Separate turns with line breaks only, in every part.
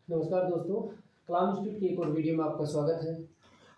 नमस्कार दोस्तों, कलाम इंस्टीट्यूट की एक और वीडियो में आपका स्वागत है।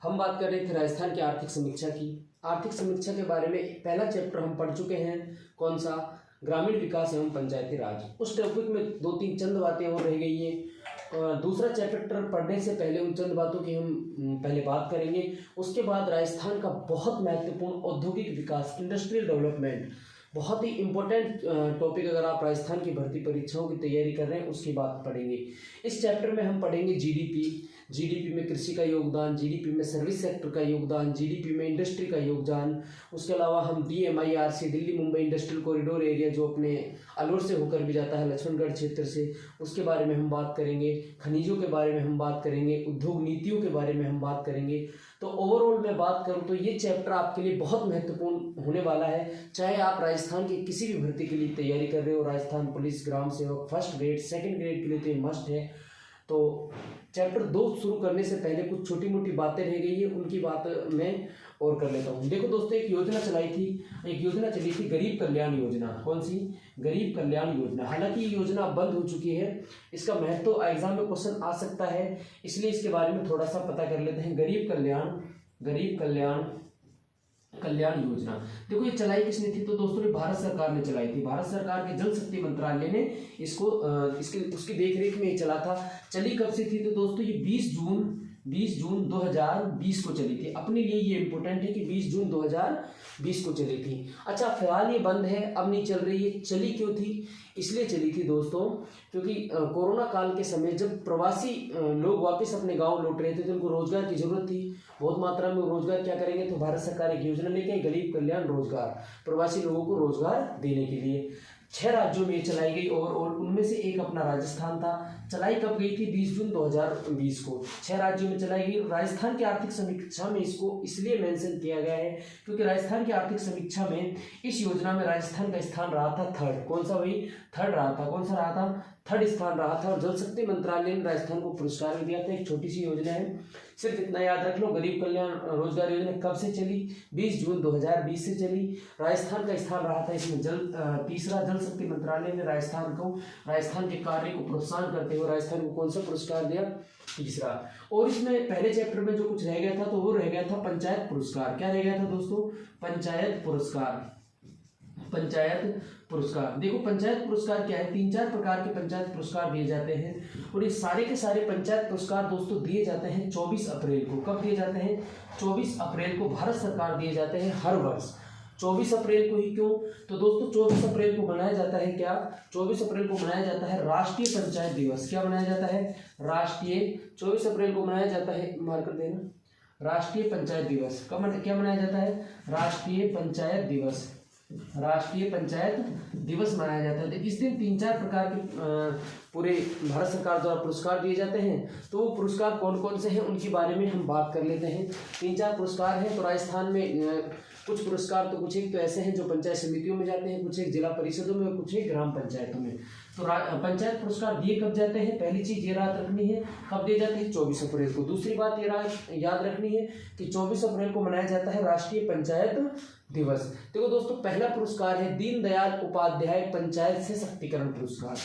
हम बात कर रहे थे राजस्थान की आर्थिक समीक्षा की। आर्थिक समीक्षा के बारे में पहला चैप्टर हम पढ़ चुके हैं। कौन सा? ग्रामीण विकास एवं पंचायती राज। उस टॉपिक में दो तीन चंद बातें और रह गई हैं। दूसरा चैप्टर पढ़ने से पहले उन चंद बातों की हम पहले बात करेंगे। उसके बाद राजस्थान का बहुत महत्वपूर्ण औद्योगिक विकास, इंडस्ट्रियल डेवलपमेंट, बहुत ही इंपॉर्टेंट टॉपिक अगर आप राजस्थान की भर्ती परीक्षाओं की तैयारी कर रहे हैं उसकी बात पढ़ेंगे। इस चैप्टर में हम पढ़ेंगे जीडीपी में कृषि का योगदान, जीडीपी में सर्विस सेक्टर का योगदान, जीडीपी में इंडस्ट्री का योगदान। उसके अलावा हम DMIRC, Delhi Mumbai industrial corridor area, जो अपने अलवर से होकर भी जाता है, लक्ष्मणगढ़ क्षेत्र से, उसके बारे में हम बात करेंगे। खनिजों के बारे में हम बात करेंगे। उद्योग नीतियों के बारे में हम बात करेंगे। तो ओवरऑल मैं बात करूं तो ये चैप्टर आपके लिए बहुत महत्वपूर्ण होने वाला है। चाहे आप राजस्थान की किसी भी भर्ती के लिए तैयारी कर रहे हो, राजस्थान पुलिस, ग्राम सेवक, फर्स्ट ग्रेड, सेकंड ग्रेड के लिए तो ये मस्ट है। तो चैप्टर 2 शुरू करने से पहले कुछ छोटी मोटी बातें रह गई है, उनकी बात मैं और कर लेता हूँ। देखो दोस्तों, एक योजना चली थी गरीब कल्याण योजना। कौन सी? गरीब कल्याण योजना। हालांकि ये योजना बंद हो चुकी है। इसका महत्व एग्जाम में क्वेश्चन आ सकता है, इसलिए इसके बारे में थोड़ा सा पता कर लेते हैं। गरीब कल्याण योजना। देखो ये चलाई किसने थी? तो दोस्तों ये भारत सरकार ने चलाई थी। भारत सरकार के जल शक्ति मंत्रालय ने इसको उसकी देखरेख में चला था। चली कब से थी? तो दोस्तों ये 20 जून 2020 को चली थी। अपने लिए ये इंपॉर्टेंट है कि 20 जून 2020 को चली थी। अच्छा, फिलहाल ये बंद है, अब नहीं चल रही है। चली क्यों थी? इसलिए चली थी दोस्तों क्योंकि कोरोना काल के समय जब प्रवासी लोग वापस अपने गांव लौट रहे थे तो उनको रोजगार की जरूरत थी, बहुत मात्रा में रोजगार क्या करेंगे, तो भारत सरकार एक योजना लेके आई, गरीब कल्याण रोजगार, प्रवासी लोगों को रोजगार देने के लिए 6 राज्यों में चलाई गई और उनमें से एक अपना राजस्थान था। चलाई कब गई थी? 20 जून 2020 को 6 राज्यों में चलाई गई। राजस्थान की आर्थिक समीक्षा में इसको इसलिए मेंशन किया गया है क्योंकि राजस्थान की आर्थिक समीक्षा में इस योजना में राजस्थान का स्थान रहा था थर्ड। कौन सा भाई? थर्ड रहा था। कौन सा रहा था? थर्ड स्थान रहा था। और जल शक्ति मंत्रालय ने राजस्थान को पुरस्कार भी दिया था। एक छोटी सी योजना है, सिर्फ इतना याद रख लो। गरीब कल्याण रोजगार योजना कब से चली? 20 जून 2020 से चली। राजस्थान का स्थान रहा था इसमें तीसरा। जल शक्ति मंत्रालय ने राजस्थान के कार्य को प्रोत्साहन करते हुए राजस्थान को कौन सा पुरस्कार दिया? तीसरा। और इसमें पहले चैप्टर में जो कुछ रह गया था तो वो रह गया था पंचायत पुरस्कार। क्या रह गया था दोस्तों? पंचायत पुरस्कार। देखो पंचायत पुरस्कार क्या है? 3-4 प्रकार के पंचायत पुरस्कार दिए जाते हैं और ये सारे के सारे पंचायत पुरस्कार दोस्तों दिए जाते हैं 24 अप्रैल को। कब दिए जाते हैं? 24 अप्रैल को भारत सरकार दिए जाते हैं हर वर्ष। 24 अप्रैल को ही क्यों? तो दोस्तों 24 अप्रैल को मनाया जाता है क्या? 24 अप्रैल को मनाया जाता है राष्ट्रीय पंचायत दिवस। क्या मनाया जाता है? 24 अप्रैल को मनाया जाता है, मार्क कर देना, राष्ट्रीय पंचायत दिवस। क्या मनाया जाता है? राष्ट्रीय पंचायत दिवस मनाया जाता है। इस दिन 3-4 प्रकार के पूरे भारत सरकार द्वारा पुरस्कार दिए जाते हैं। तो वो पुरस्कार कौन कौन से हैं उनके बारे में हम बात कर लेते हैं। 3-4 पुरस्कार हैं। तो राजस्थान में कुछ पुरस्कार तो कुछ एक तो ऐसे हैं जो पंचायत समितियों में जाते हैं, कुछ एक जिला परिषदों में और कुछ एक ग्राम पंचायतों में। तो पंचायत पुरस्कार दिए कब जाते हैं? पहली चीज ये याद रखनी है, कब दिए जाते हैं? 24 अप्रैल को। दूसरी बात ये याद रखनी है कि 24 अप्रैल को मनाया जाता है राष्ट्रीय पंचायत दिवस। देखो दोस्तों, पहला पुरस्कार है दीनदयाल उपाध्याय पंचायत सशक्तिकरण पुरस्कार।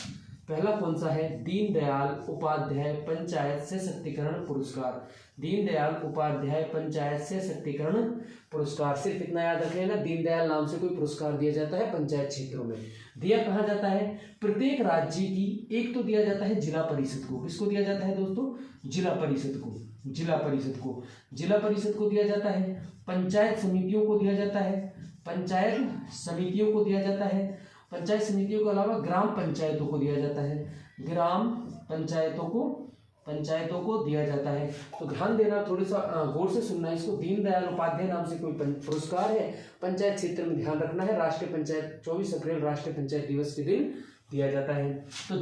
पहला कौन सा है? दीनदयाल उपाध्याय पंचायत सशक्तिकरण पुरस्कार। दीनदयाल उपाध्याय पंचायत सशक्तिकरण पुरस्कार। सिर्फ इतना याद रख लेना, दीनदयाल नाम से कोई पुरस्कार दिया जाता है पंचायत क्षेत्रों में। दिया कहाँ जाता है? प्रत्येक राज्य की एक तो दिया जाता है जिला परिषद को। किसको दिया जाता है दोस्तों? जिला परिषद को दिया जाता है। पंचायत समितियों को दिया जाता है। पंचायत समितियों के अलावा ग्राम पंचायतों को दिया जाता है। ग्राम पंचायतों को दिया जाता है। तो ध्यान देना, थोड़ा सा गौर से सुनना है इसको। दीनदयाल उपाध्याय नाम से कोई पुरस्कार है, पंचायत क्षेत्र में ध्यान रखना है। राष्ट्रीय पंचायत 24 अप्रैल राष्ट्रीय पंचायत दिवस के दिन दिया जाता है। तो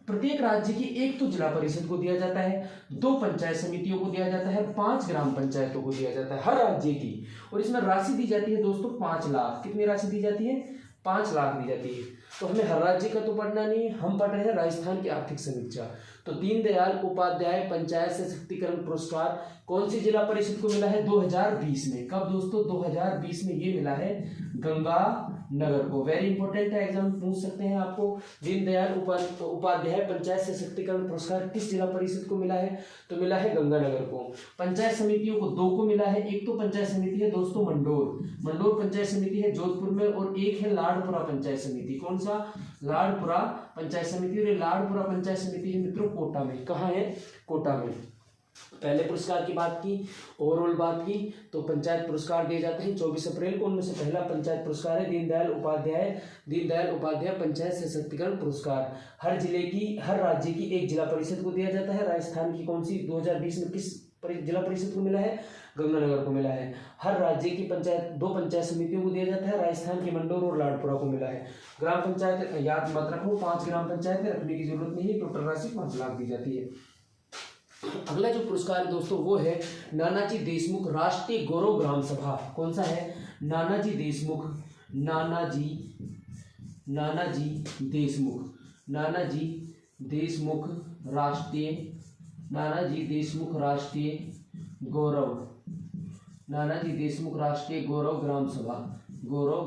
प्रत्येक राज्य की एक तो जिला परिषद को दिया जाता है, 2 पंचायत समितियों को दिया जाता है, 5 ग्राम पंचायतों को दिया जाता है हर राज्य की। और इसमें राशि दी जाती है दोस्तों 5 लाख। कितनी राशि दी जाती है? 5 लाख दी जाती है। तो हमें हर राज्य का तो पढ़ना नहीं है, हम पढ़ रहे हैं राजस्थान की आर्थिक समीक्षा। तो दीनदयाल उपाध्याय पंचायत सशक्तिकरण पुरस्कार कौन सी जिला परिषद को मिला है? 2020 में। कब दोस्तों? 2020 में ये मिला है गंगानगर को। वेरी इंपॉर्टेंट है, एग्जाम पूछ सकते हैं आपको। दीनदयाल उपाध्याय पंचायत सशक्तिकरण पुरस्कार किस जिला परिषद को मिला है? तो मिला है गंगानगर को। पंचायत समितियों को 2 को मिला है। एक तो पंचायत समिति है दोस्तों मंडोर पंचायत समिति है जोधपुर में, और एक है लाडपुरा पंचायत समिति। कौन सा? लाडपुरा पंचायत समिति। और लाडपुरा पंचायत समिति है मित्रों कोटा में। कहाँ है? कोटा में। पहले पुरस्कार की बात की, ओवरऑल बात की, तो पंचायत पुरस्कार दिए जाते हैं 24 अप्रैल को। उनमें से पहला पंचायत पुरस्कार है दीनदयाल उपाध्याय पंचायत सशक्तिकरण पुरस्कार। हर राज्य की एक जिला परिषद को दिया जाता है। राजस्थान की कौन सी 2020 में किस जिला परिषद को मिला है? गंगानगर को मिला है। हर राज्य की 2 पंचायत समितियों को दिया जाता है। राजस्थान की मंडोर और लाडपुरा को मिला है। ग्राम पंचायत याद मत रखो, 5 ग्राम पंचायत रखने की जरूरत नहीं है। टोटल राशि 5 लाख दी जाती है। अगला जो पुरस्कार है दोस्तों वो है नानाजी देशमुख राष्ट्रीय गौरव ग्राम सभा। कौन सा है? नानाजी देशमुख राष्ट्रीय गौरव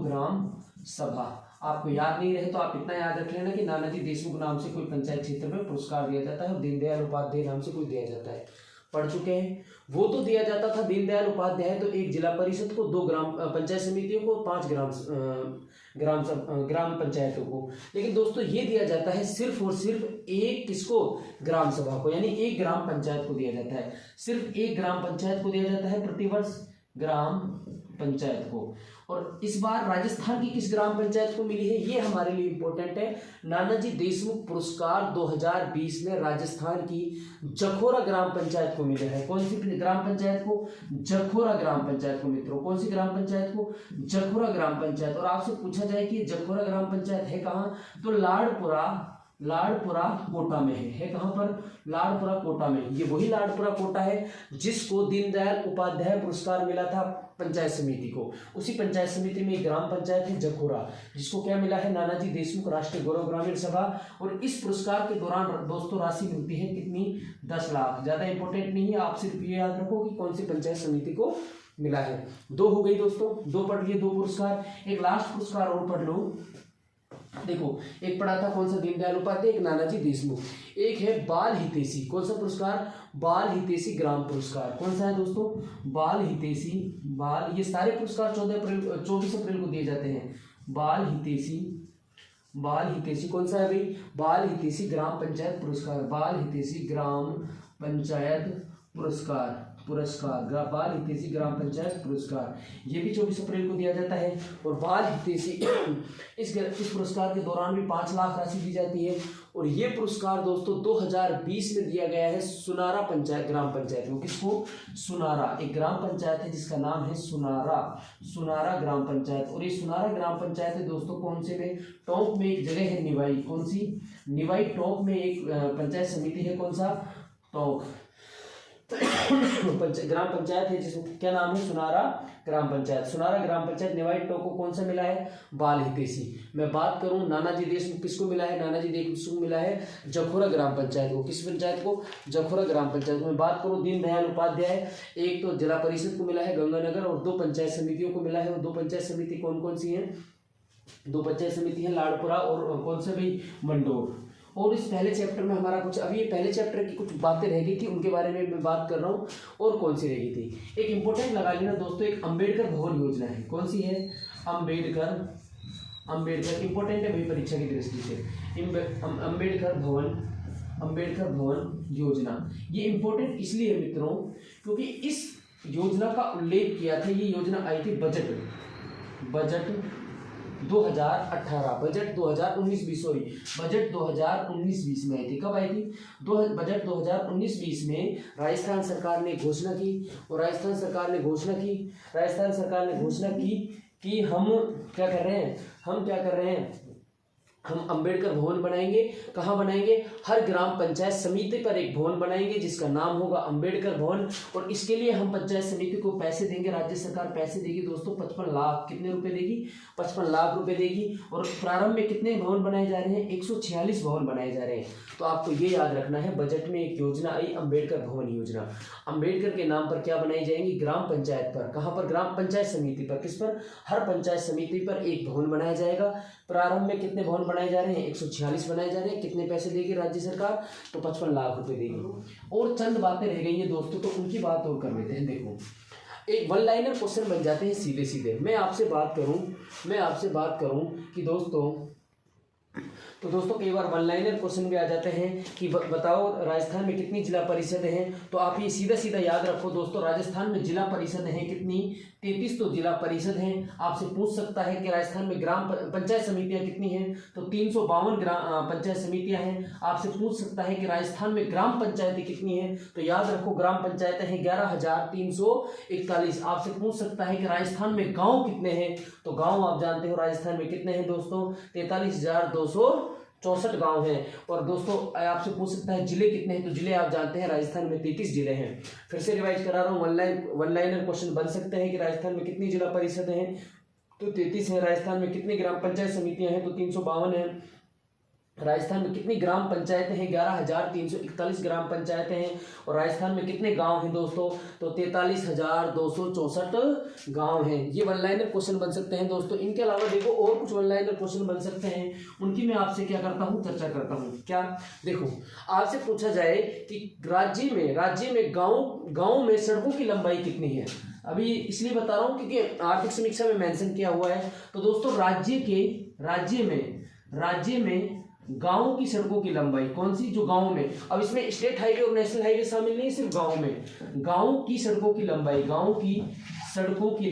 ग्राम सभा। आपको याद नहीं रहे तो आप इतना याद रख लेना कि नानाजी देशमुख नाम से कोई पंचायत क्षेत्र में पुरस्कार दिया जाता है और दीनदयाल उपाध्याय नाम से कोई दिया जाता है। पढ़ चुके हैं। वो तो दिया जाता था दीनदयाल उपाध्याय तो एक जिला परिषद को, 2 ग्राम पंचायत समितियों को, 5 ग्राम पंचायतों को। लेकिन दोस्तों ये दिया जाता है सिर्फ और सिर्फ एक किसको? ग्राम सभा को, यानी एक ग्राम पंचायत को दिया जाता है। सिर्फ एक ग्राम पंचायत को दिया जाता है प्रतिवर्ष, ग्राम पंचायत को। और इस बार राजस्थान की किस ग्राम पंचायत को मिली है ये हमारे लिए इंपॉर्टेंट है। नानाजी देशमुख पुरस्कार 2020 में राजस्थान की जखोरा ग्राम पंचायत को मिला है। कौन सी ग्राम पंचायत को? जखोरा ग्राम पंचायत को मित्रों। कौन सी ग्राम पंचायत को? जखोरा ग्राम पंचायत। और आपसे पूछा जाए कि जखोरा ग्राम पंचायत है कहाँ? तो लाडपुरा कोटा में है। कहाँ पर? लाडपुरा कोटा में। ये वही लाडपुरा कोटा है जिसको दीनदयाल उपाध्याय पुरस्कार मिला था पंचायत समिति को। उसी पंचायत समिति में एक ग्राम पंचायत है जखोरा, जिसको क्या मिला है? नानाजी देशमुख राष्ट्रीय गौरव ग्रामीण सभा। और इस पुरस्कार के दौरान दोस्तों राशि मिलती है कितनी? 10 लाख। ज्यादा इंपॉर्टेंट नहीं है, आप सिर्फ ये याद रखो कि कौन सी पंचायत समिति को मिला है। 2 हो गई दोस्तों, 2 पढ़ लिए, 2 पुरस्कार। एक लास्ट पुरस्कार और पढ़ लो। देखो, एक पढ़ा था कौन सा? दीनदयाल उपाध्याय, एक नानाजी देशमुख, एक है बाल हितैषी। कौन सा पुरस्कार? बाल हितैषी ग्राम पुरस्कार। कौन सा है दोस्तों? बाल हितैषी। ये सारे पुरस्कार 24 अप्रैल को दिए जाते हैं। बाल हितैषी कौन सा है भाई? बाल हितैषी ग्राम पंचायत पुरस्कार। बाल हितैषी ग्राम पंचायत पुरस्कार। बाल हितैषी ग्राम पंचायत पुरस्कार ये भी 24 अप्रैल को दिया जाता है। और बाल हितैषी इस पुरस्कार के दौरान भी 5 लाख राशि दी जाती है। और ये पुरस्कार दोस्तों 2020 में दिया गया है सुनारा ग्राम पंचायत को। किसको? सुनारा। एक ग्राम पंचायत है जिसका नाम है सुनारा ग्राम पंचायत। और ये सुनारा ग्राम पंचायत है दोस्तों कौन से में? टोंक में एक जगह है निवाई। कौन सी? निवाई टोंक में एक पंचायत समिति है। कौन सा? टोंक ग्राम पंचायत है जिसको क्या नाम है? सुनारा ग्राम पंचायत। सुनारा ग्राम पंचायत निवाई टोंक को कौन सा मिला है? बाल हितैषी। मैं बात करूं नानाजी देशमुख किसको मिला है? नानाजी देशमुख मिला है जखोरा ग्राम पंचायत को। किस पंचायत को? जखोरा ग्राम पंचायत को। मैं बात करूं दीनदयाल उपाध्याय, एक तो जिला परिषद को मिला है गंगानगर और 2 पंचायत समितियों को मिला है। और 2 पंचायत समिति कौन कौन सी हैं? 2 पंचायत समिति है लाडपुरा और कौन से भाई? मंडोर। और इस पहले चैप्टर में हमारा कुछ अभी ये पहले चैप्टर की कुछ बातें रह गई थी, उनके बारे में मैं बात कर रहा हूँ। और कौन सी रह गई थी? एक इंपॉर्टेंट लगा लेना दोस्तों, एक अंबेडकर भवन योजना है। कौन सी है? अंबेडकर इंपॉर्टेंट है भाई परीक्षा की दृष्टि से। अंबेडकर भवन योजना ये इंपॉर्टेंट इसलिए है मित्रों क्योंकि इस योजना का उल्लेख किया था। ये योजना आई थी बजट 2018, बजट 2019-20 में आई थी। कब आई थी? बजट 2019-20 में राजस्थान सरकार ने घोषणा की। और राजस्थान सरकार ने घोषणा की कि हम क्या कर रहे हैं? हम अंबेडकर भवन बनाएंगे। कहाँ बनाएंगे? हर ग्राम पंचायत समिति पर एक भवन बनाएंगे जिसका नाम होगा अंबेडकर भवन। और इसके लिए हम पंचायत समिति को पैसे देंगे, राज्य सरकार पैसे देगी दोस्तों 55 लाख, कितने रुपए देगी? 55 लाख रुपए देगी। और प्रारंभ में कितने भवन बनाए जा रहे हैं? 146 भवन बनाए जा रहे हैं। तो आपको ये याद रखना है, बजट में एक योजना आई अंबेडकर भवन योजना। अंबेडकर के नाम पर क्या बनाई जाएंगी? ग्राम पंचायत पर। कहाँ पर? ग्राम पंचायत समिति पर। किस पर? हर पंचायत समिति पर एक भवन बनाया जाएगा। प्रारंभ में कितने भवन बनाए जा रहे हैं? 146 बनाए जा रहे हैं। कितने पैसे देगी राज्य सरकार? तो 55 लाख रुपए देगी। और चंद बातें रह गई हैं दोस्तों, तो उनकी बात और कर लेते हैं। देखो, एक वन लाइनर क्वेश्चन बन जाते हैं सीधे सीधे। मैं आपसे बात करूं कि दोस्तों कई बार वन लाइनर क्वेश्चन भी आ जाते हैं कि बताओ राजस्थान में कितनी जिला परिषद हैं। तो आप ये सीधा सीधा याद रखो दोस्तों, राजस्थान में जिला परिषद हैं कितनी? 33 तो जिला परिषद हैं। आपसे पूछ सकता है कि राजस्थान में ग्राम पंचायत समितियां कितनी हैं? तो 352 ग्राम पंचायत समितियां हैं। आपसे पूछ सकता है कि राजस्थान में ग्राम पंचायतें कितनी हैं? तो याद रखो ग्राम पंचायतें हैं 11,341। आपसे पूछ सकता है कि राजस्थान में गाँव कितने हैं? तो गाँव आप जानते हो राजस्थान में कितने हैं दोस्तों? 43,264 गांव हैं। और दोस्तों आपसे पूछ सकता है जिले कितने हैं? तो जिले आप जानते हैं राजस्थान में 33 जिले हैं। फिर से रिवाइज करा रहा हूँ, वन लाइनर क्वेश्चन बन सकते हैं कि राजस्थान में कितनी जिला परिषद हैं? तो 33 है। राजस्थान में कितनी ग्राम पंचायत समितियां हैं? तो 352 है। राजस्थान में कितनी ग्राम पंचायतें हैं? 11,341 ग्राम पंचायतें हैं। और राजस्थान में कितने गांव हैं दोस्तों? तो 43,264 गांव हैं। ये वन लाइनर क्वेश्चन बन सकते हैं दोस्तों। इनके अलावा देखो और कुछ वन लाइनर क्वेश्चन बन सकते हैं, उनकी मैं आपसे क्या करता हूँ, चर्चा करता हूँ। क्या? देखो, आपसे पूछा जाए कि राज्य में गाँव में सड़कों की लंबाई कितनी है। अभी इसलिए बता रहा हूँ क्योंकि आर्थिक समीक्षा में मेंशन किया हुआ है। तो दोस्तों राज्य में गांव की सड़कों की लंबाई कौन सी? जो गांव में, अब इसमें स्टेट हाईवे और नेशनल हाईवे शामिल नहीं, सिर्फ गांव में गांव की सड़कों की लंबाई, गांव की सड़कों की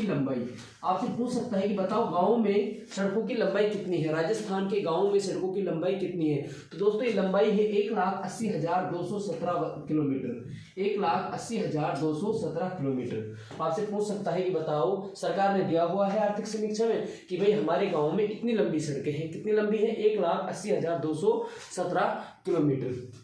लंबाई आपसे पूछ सकता है कि बताओ गांव में सड़कों की लंबाई कितनी है? राजस्थान के गांव में सड़कों की लंबाई कितनी है? तो दोस्तों ये लंबाई है 1,80,217 किलोमीटर। 1,80,217 किलोमीटर। आपसे पूछ सकता है कि बताओ, सरकार ने दिया हुआ है आर्थिक समीक्षा में कि भाई हमारे गाँव में इतनी लंबी सड़कें हैं। कितनी लंबी है? 1,80,217 किलोमीटर।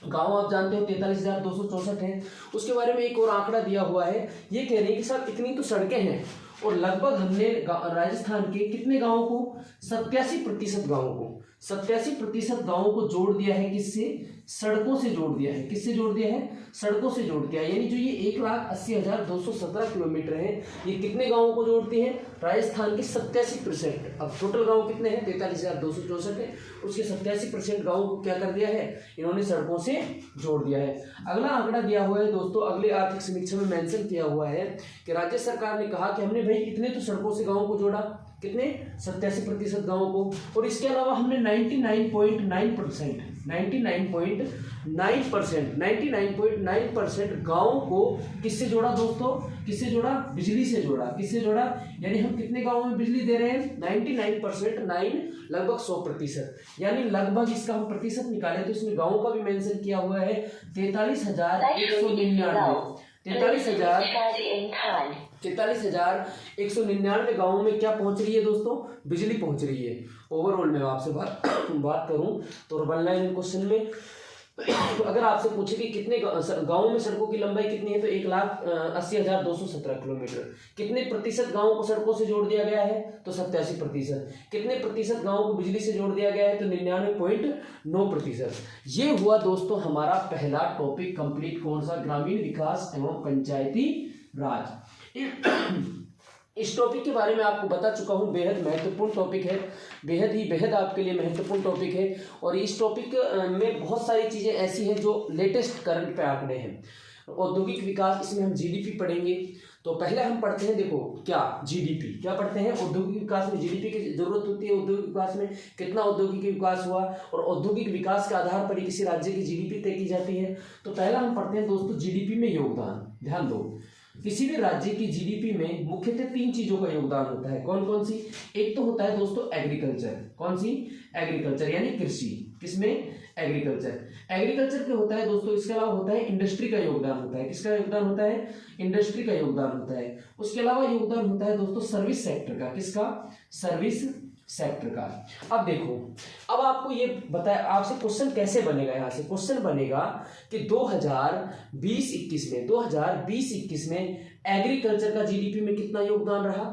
गांव आप जानते हो 43,264 है। उसके बारे में एक और आंकड़ा दिया हुआ है, ये कह रहे हैं कि साहब इतनी तो सड़कें हैं और लगभग हमने राजस्थान के कितने गांवों को? 87% गांवों को 87% गांवों को जोड़ दिया है। किससे? सड़कों से जोड़ दिया है। किससे जोड़ दिया है? सड़कों से जोड़ दिया है। यानी जो ये 1,80,217 किलोमीटर है, ये कितने गांवों को जोड़ती है? राजस्थान के 87%। अब टोटल गांव कितने हैं? 43,264 है। उसके 87% गांवों को क्या कर दिया है? इन्होंने सड़कों से जोड़ दिया है। अगला आंकड़ा दिया हुआ है दोस्तों, अगले आर्थिक समीक्षा में मेंशन किया हुआ है कि राज्य सरकार ने कहा कि हमने भाई इतने तो सड़कों से गाँव को जोड़ा। कितने? 87% गाँवों को। और इसके अलावा हमने 99.9% गाँव को किससे जोड़ा दोस्तों? किससे जोड़ा? बिजली से जोड़ा। किससे जोड़ा? यानी हम कितने गाँवों में बिजली दे रहे हैं? 99%, लगभग 100%। यानी लगभग इसका हम प्रतिशत निकालें तो इसमें गाँव का भी मेंशन किया हुआ है 43,199 गाँवों में क्या पहुंच रही है दोस्तों? बिजली पहुंच रही है। ओवरऑल में आपसे बात करूं तो वन लाइन क्वेश्चन में अगर आपसे पूछे कि कितने गाँव में सड़कों की लंबाई कितनी है, तो 1,80,217 किलोमीटर। कितने प्रतिशत गाँव को सड़कों से जोड़ दिया गया है? तो 87%। कितने प्रतिशत गाँव को बिजली से जोड़ दिया गया है? तो 99.9%। ये हुआ दोस्तों हमारा पहला टॉपिक कंप्लीट। कौन सा? ग्रामीण विकास एवं पंचायती राज। इस टॉपिक के बारे में आपको बता चुका हूँ, बेहद महत्वपूर्ण टॉपिक है, बेहद आपके लिए महत्वपूर्ण टॉपिक है। और इस टॉपिक में बहुत सारी चीज़ें ऐसी हैं जो लेटेस्ट करंट पे आंकड़े हैं। औद्योगिक विकास, इसमें हम जीडीपी पढ़ेंगे। तो पहले हम पढ़ते हैं, देखो क्या जीडीपी, क्या पढ़ते हैं? औद्योगिक विकास में जीडीपी की जरूरत होती है। औद्योगिक विकास में कितना औद्योगिक विकास हुआ और औद्योगिक विकास के आधार पर ही किसी राज्य की जीडीपी तय की जाती है। तो पहला हम पढ़ते हैं दोस्तों जीडीपी में योगदान। ध्यान दो, किसी भी राज्य की जीडीपी में मुख्यतः 3 चीजों का योगदान होता है। कौन कौन सी? एक तो होता है दोस्तों एग्रीकल्चर। कौन सी? एग्रीकल्चर यानी कृषि। किसमें? एग्रीकल्चर। एग्रीकल्चर क्या होता है दोस्तों? इसके अलावा होता है इंडस्ट्री का योगदान होता है। किसका योगदान होता है? इंडस्ट्री का योगदान होता है। उसके अलावा योगदान होता है दोस्तों सर्विस सेक्टर का। किसका? सर्विस सेक्टर का। अब देखो, अब आपको ये बताया, आपसे क्वेश्चन कैसे बनेगा। यहां से क्वेश्चन बनेगा कि 2020-21 में एग्रीकल्चर का जीडीपी में कितना योगदान रहा।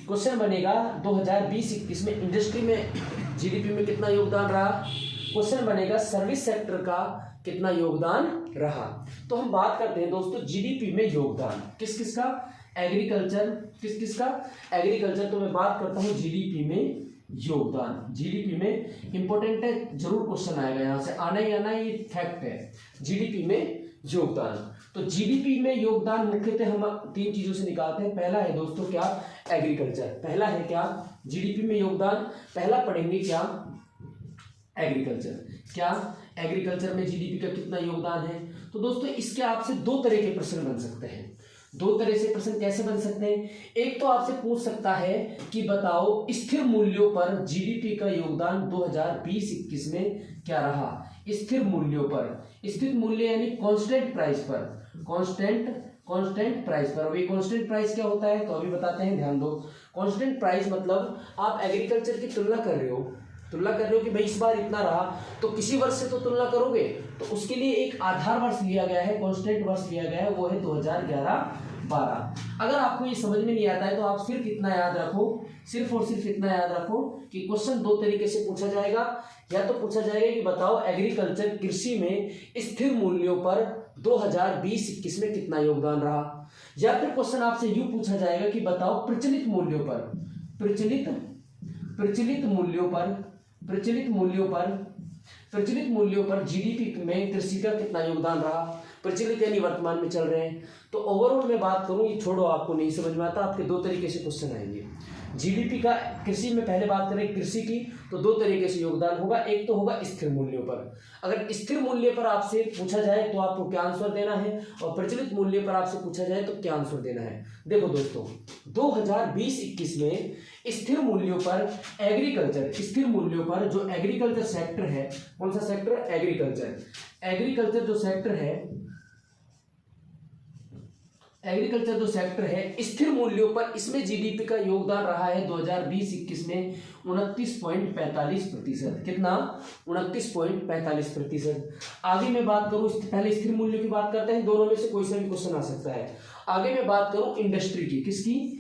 क्वेश्चन बनेगा 2020-21 में इंडस्ट्री में जीडीपी में कितना योगदान रहा। क्वेश्चन बनेगा सर्विस सेक्टर का कितना योगदान रहा। तो हम बात करते हैं दोस्तों जीडीपी में योगदान किस किस का। एग्रीकल्चर। किस किस का? एग्रीकल्चर। तो मैं बात करता हूं जीडीपी में योगदान। जीडीपी में इंपॉर्टेंट है, जरूर क्वेश्चन आएगा, यहां से आना ही आना, ये फैक्ट है। जीडीपी में योगदान। तो जीडीपी में योगदान मुख्यतः हम 3 चीजों से निकालते हैं। पहला है दोस्तों क्या? एग्रीकल्चर। पहला है क्या? जीडीपी में योगदान। पहला पढ़ेंगे क्या? एग्रीकल्चर। क्या? एग्रीकल्चर में जीडीपी का कितना योगदान है। तो दोस्तों इसके आपसे 2 तरह के प्रश्न बन सकते हैं। 2 तरह से प्रश्न कैसे बन सकते हैं? एक तो आपसे पूछ सकता है कि बताओ स्थिर मूल्यों पर जीडीपी का योगदान 2020-21 में क्या रहा। स्थिर मूल्यों पर, स्थिर मूल्य यानी कांस्टेंट प्राइस पर, कांस्टेंट प्राइस पर। अभी कांस्टेंट प्राइस क्या होता है तो अभी बताते हैं, ध्यान दो। कांस्टेंट प्राइस मतलब आप एग्रीकल्चर की तुलना कर रहे हो कि भाई इस बार इतना रहा, तो किसी वर्ष से तो तुलना करोगे, तो उसके लिए एक आधार वर्ष लिया गया है, कांस्टेंट वर्ष लिया गया है, वो है 2011-12। अगर आपको ये समझ में नहीं आता है तो आप सिर्फ इतना याद रखो, सिर्फ और सिर्फ इतना याद रखो कि क्वेश्चन 2 तरीके से पूछा जाएगा। या तो पूछा जाएगा कि बताओ एग्रीकल्चर कृषि में स्थिर मूल्यों पर 2020-21 में कितना योगदान रहा, या फिर क्वेश्चन आपसे यूं पूछा जाएगा कि बताओ प्रचलित मूल्यों पर जीडीपी में कृषि का कितना योगदान रहा। प्रचलित यानी वर्तमान में चल रहे हैं। तो ओवरऑल मैं बात करूं, ये छोड़ो, आपको नहीं समझ में आता, आपके 2 तरीके से क्वेश्चन आएंगे। जीडीपी का कृषि में पहले बात करें कृषि की, तो 2 तरीके से योगदान होगा। एक तो होगा स्थिर मूल्यों पर। अगर स्थिर मूल्य पर आपसे पूछा जाए तो आपको क्या आंसर देना है, और प्रचलित मूल्य पर आपसे पूछा जाए तो क्या आंसर देना है। देखो दोस्तों 2020-21 में स्थिर मूल्यों पर स्थिर मूल्यों पर जो एग्रीकल्चर सेक्टर है, कौन सा सेक्टर? एग्रीकल्चर जो सेक्टर है स्थिर मूल्यों पर, इसमें जीडीपी का योगदान रहा है 2020-21 में 29.45%। कितना? 29.45%। आगे मैं बात करूं, पहले स्थिर मूल्य की बात करते हैं, दोनों में से कोई सा भी क्वेश्चन आ सकता है। आगे मैं बात करूं इंडस्ट्री की। किसकी?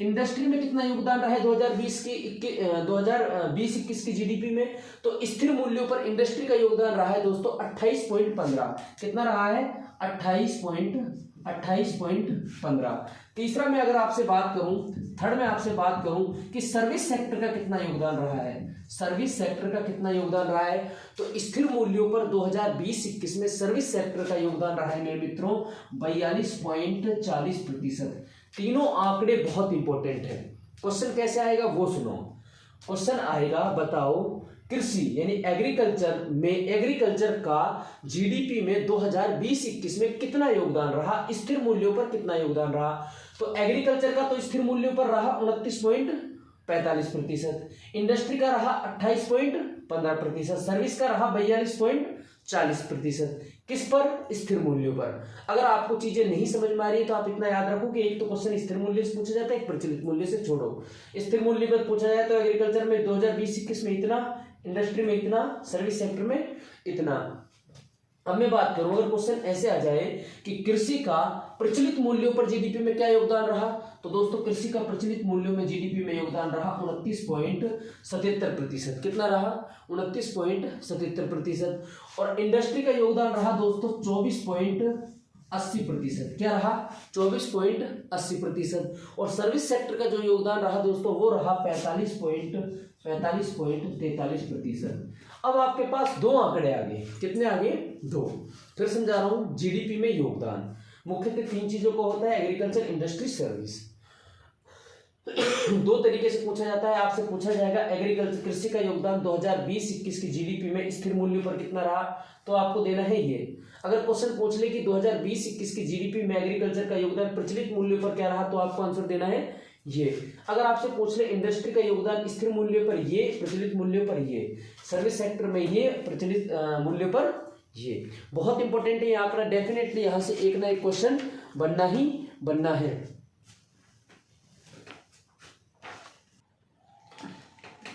इंडस्ट्री में कितना योगदान रहा है 2020-21 की जीडीपी में। तो स्थिर मूल्यों पर इंडस्ट्री का योगदान रहा है दोस्तों 28.15। कितना रहा है? 28.15। तीसरा में अगर आपसे बात करूं, थर्ड में आपसे बात करूं कि सर्विस सेक्टर का कितना योगदान रहा है। सर्विस सेक्टर का कितना योगदान रहा है, तो स्थिर मूल्यों पर 2020-21 में सर्विस सेक्टर का योगदान रहा है मेरे मित्रों 42.40%। तीनों आंकड़े बहुत इंपॉर्टेंट है। क्वेश्चन कैसे आएगा वो सुनो। क्वेश्चन आएगा बताओ कृषि यानी एग्रीकल्चर का जीडीपी में 2020-21 में कितना योगदान रहा, स्थिर मूल्यों पर कितना योगदान रहा। तो एग्रीकल्चर का तो स्थिर मूल्यों पर रहा 29.45%, इंडस्ट्री का रहा 28.15%, सर्विस का रहा 42.40%। किस पर? स्थिर मूल्यों पर। अगर आपको चीजें नहीं समझ में आ रही है तो आप इतना याद रखो कि एक तो क्वेश्चन स्थिर मूल्य से पूछा जाता है, एक प्रचलित मूल्य से। छोड़ो, स्थिर मूल्य पर पूछा जाए तो एग्रीकल्चर में 2020-21 में इतना, इंडस्ट्री में इतना, सर्विस सेक्टर में इतना। अब मैं बात करूं, अगर क्वेश्चन ऐसे आ जाए कि कृषि का प्रचलित मूल्यों पर जीडीपी में क्या योगदान रहा, तो दोस्तों कृषि का प्रचलित मूल्यों में जीडीपी में योगदान रहा 29.77%। कितना रहा? 29.77%। और इंडस्ट्री का योगदान रहा दोस्तों 24.80%। क्या रहा? 24.80%। और सर्विस सेक्टर का जो योगदान रहा दोस्तों वो रहा 45.43%। अब आपके पास 2 आंकड़े आगे। कितने आगे? 2। फिर समझा रहा हूं, जीडीपी में योगदान मुख्यतः 3 चीजों को होता है, एग्रीकल्चर, इंडस्ट्री, सर्विस। दो तरीके से पूछा जाता है। आपसे पूछा जाएगा एग्रीकल्चर कृषि का योगदान 2020-21 की जीडीपी में स्थिर मूल्य पर कितना रहा, तो आपको देना है ये। अगर क्वेश्चन पूछ ले कि 2020-21 की जीडीपी में एग्रीकल्चर का योगदान प्रचलित मूल्य पर क्या रहा, तो आपको आंसर देना है ये। अगर आपसे पूछ ले इंडस्ट्री का योगदान स्थिर मूल्य पर ये, प्रचलित मूल्य पर ये, सर्विस सेक्टर में ये, प्रचलित मूल्य पर ये। बहुत इंपॉर्टेंट है ये आंकड़ा, डेफिनेटली यहां से एक ना एक क्वेश्चन बनना ही बनना है।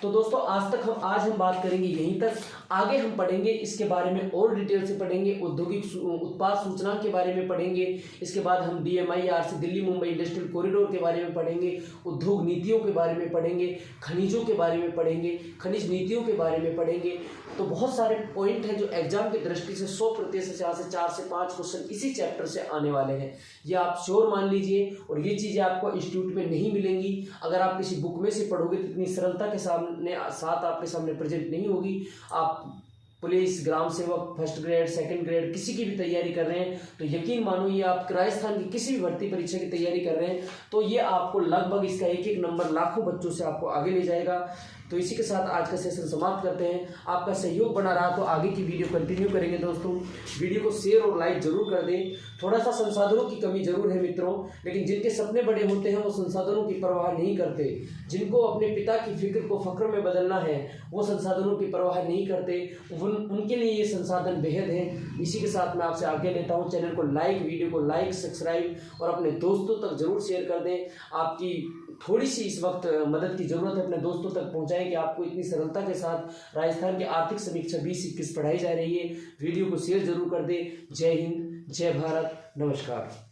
तो दोस्तों आज हम बात करेंगे यहीं तक। आगे हम पढ़ेंगे इसके बारे में और डिटेल से पढ़ेंगे, औद्योगिक उत्पाद सूचकांक के बारे में पढ़ेंगे। इसके बाद हम DMIRC Delhi Mumbai industrial corridor के बारे में पढ़ेंगे, उद्योग नीतियों के बारे में पढ़ेंगे, खनिजों के बारे में पढ़ेंगे, खनिज नीतियों के बारे में पढ़ेंगे। तो बहुत सारे पॉइंट हैं जो एग्जाम की दृष्टि से 100% से 4 से 5 क्वेश्चन इसी चैप्टर से आने वाले हैं। ये आप श्योर मान लीजिए। और ये चीज़ें आपको इंस्टीट्यूट में नहीं मिलेंगी। अगर आप किसी बुक में से पढ़ोगे तो इतनी सरलता के साथ आपके सामने प्रेजेंट नहीं होगी। आप पुलिस, ग्राम सेवक, फर्स्ट ग्रेड, सेकंड ग्रेड किसी की भी तैयारी कर रहे हैं तो यकीन मानो ये आप राजस्थान की किसी भी भर्ती परीक्षा की तैयारी कर रहे हैं तो ये आपको लगभग इसका एक नंबर लाखों बच्चों से आपको आगे ले जाएगा। तो इसी के साथ आज का सेशन समाप्त करते हैं। आपका सहयोग बना रहा तो आगे की वीडियो कंटिन्यू करेंगे दोस्तों। वीडियो को शेयर और लाइक जरूर कर दें। थोड़ा सा संसाधनों की कमी जरूर है मित्रों, लेकिन जिनके सपने बड़े होते हैं वो संसाधनों की परवाह नहीं करते। जिनको अपने पिता की फिक्र को फक्र में बदलना है वो संसाधनों की परवाह नहीं करते। उनके लिए ये संसाधन बेहद है। इसी के साथ मैं आपसे आगे लेता हूँ। चैनल को लाइक, वीडियो को लाइक, सब्सक्राइब और अपने दोस्तों तक जरूर शेयर कर दें। आपकी थोड़ी सी इस वक्त मदद की जरूरत है, अपने दोस्तों तक पहुंचाएं कि आपको इतनी सरलता के साथ राजस्थान की आर्थिक समीक्षा 2021 पढ़ाई जा रही है। वीडियो को शेयर जरूर कर दें। जय हिंद, जय भारत, नमस्कार।